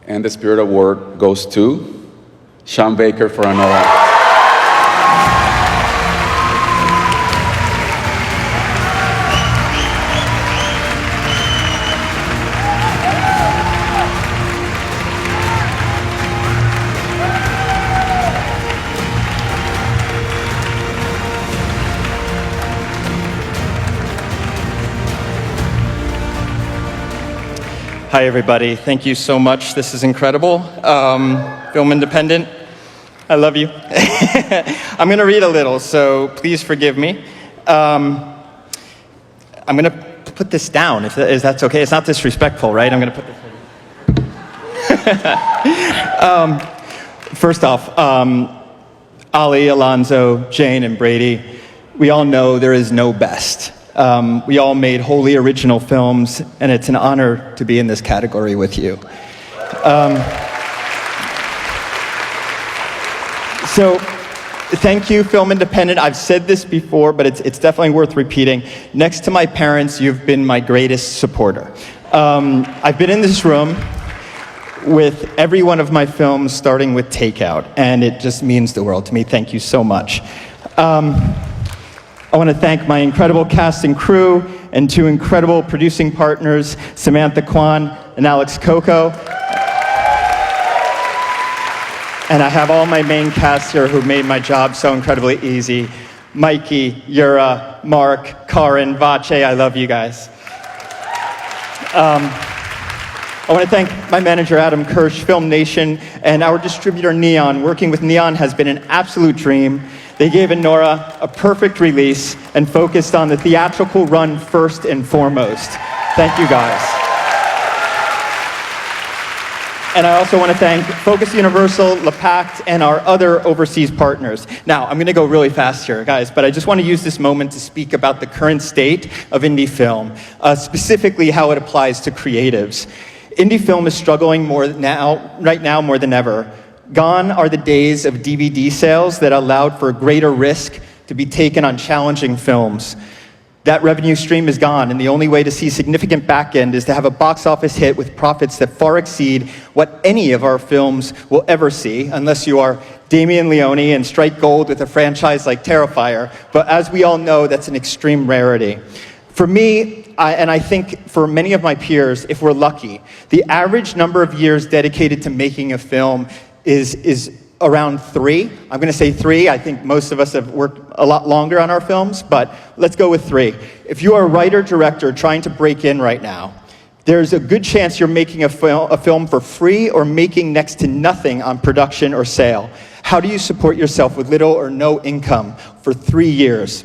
And the Spirit Award goes to Sean Baker for Anora. Hi, everybody. Thank you so much. This is incredible. Film Independent, I love you. I'm going to read a little, so please forgive me. I'm going to put this down, if that's okay. It's not disrespectful, right? I'm going to put this First off, Ali, Alonzo, Jane, and Brady, we all know there is no best. We all made wholly original films, and it's an honor to be in this category with you. So, thank you, Film Independent. I've said this before, but it's definitely worth repeating. Next to my parents, you've been my greatest supporter. I've been in this room with every one of my films, starting with Takeout, and it just means the world to me. Thank you so much. I want to thank my incredible cast and crew and two incredible producing partners, Samantha Kwan and Alex Coco. And I have all my main cast here who made my job so incredibly easy. Mikey, Yura, Mark, Karin, Vache, I love you guys. I want to thank my manager, Adam Kirsch, Film Nation, and our distributor, Neon. Working with Neon has been an absolute dream. They gave Anora a perfect release and focused on the theatrical run first and foremost. Thank you, guys. And I also want to thank Focus Universal, Le Pacte, and our other overseas partners. Now, I'm going to go really fast here, guys, but I just want to use this moment to speak about the current state of indie film, specifically how it applies to creatives. Indie film is struggling right now more than ever. Gone are the days of DVD sales that allowed for greater risk to be taken on challenging films. That revenue stream is gone, and the only way to see significant back end is to have a box office hit with profits that far exceed what any of our films will ever see, unless you are Damien Leone and strike gold with a franchise like Terrifier. But as we all know, that's an extreme rarity. For me, and I think for many of my peers, if we're lucky, the average number of years dedicated to making a film is around 3. I'm going to say 3. I think most of us have worked a lot longer on our films, but let's go with 3. If you are a writer-director trying to break in right now, there's a good chance you're making a film for free or making next to nothing on production or sale. How do you support yourself with little or no income for 3 years?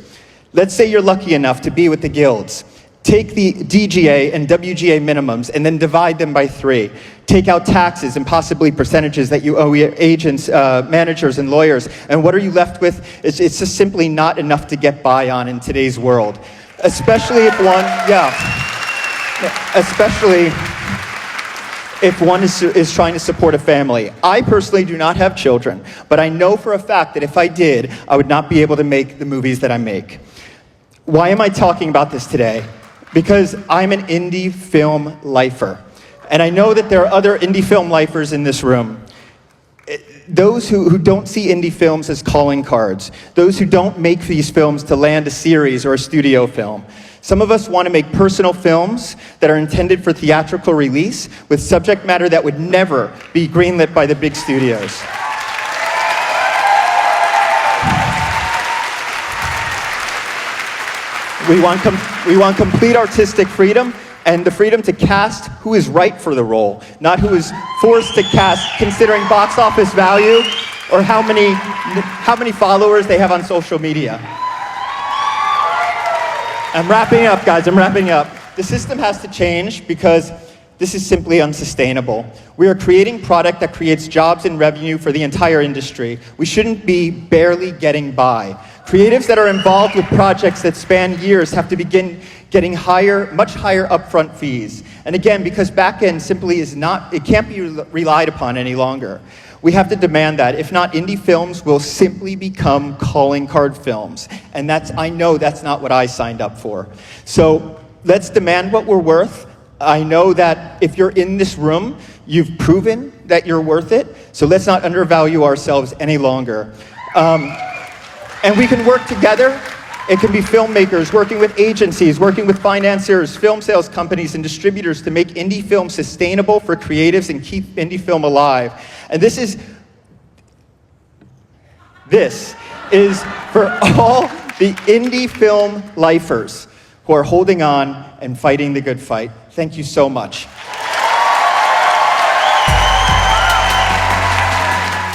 Let's say you're lucky enough to be with the guilds. Take the DGA and WGA minimums and then divide them by 3. Take out taxes and possibly percentages that you owe your agents, managers, and lawyers. And what are you left with? It's just simply not enough to get by on in today's world. Especially if one is trying to support a family. I personally do not have children, but I know for a fact that if I did, I would not be able to make the movies that I make. Why am I talking about this today? Because I'm an indie film lifer. And I know that there are other indie film lifers in this room. Those who don't see indie films as calling cards. Those who don't make these films to land a series or a studio film. Some of us want to make personal films that are intended for theatrical release with subject matter that would never be greenlit by the big studios. We want complete artistic freedom and the freedom to cast who is right for the role, not who is forced to cast considering box office value or how many followers they have on social media. I'm wrapping up, guys, I'm wrapping up. The system has to change because this is simply unsustainable. We are creating product that creates jobs and revenue for the entire industry. We shouldn't be barely getting by. Creatives that are involved with projects that span years have to begin getting much higher upfront fees. And again, because back-end simply it can't be relied upon any longer. We have to demand that. If not, indie films will simply become calling card films. And I know that's not what I signed up for. So let's demand what we're worth. I know that if you're in this room, You've proven that you're worth it, so let's not undervalue ourselves any longer. And we can work together. It can be filmmakers working with agencies, working with financiers, film sales companies, and distributors to make indie film sustainable for creatives and keep indie film alive. And this is for all the indie film lifers who are holding on and fighting the good fight. Thank you so much.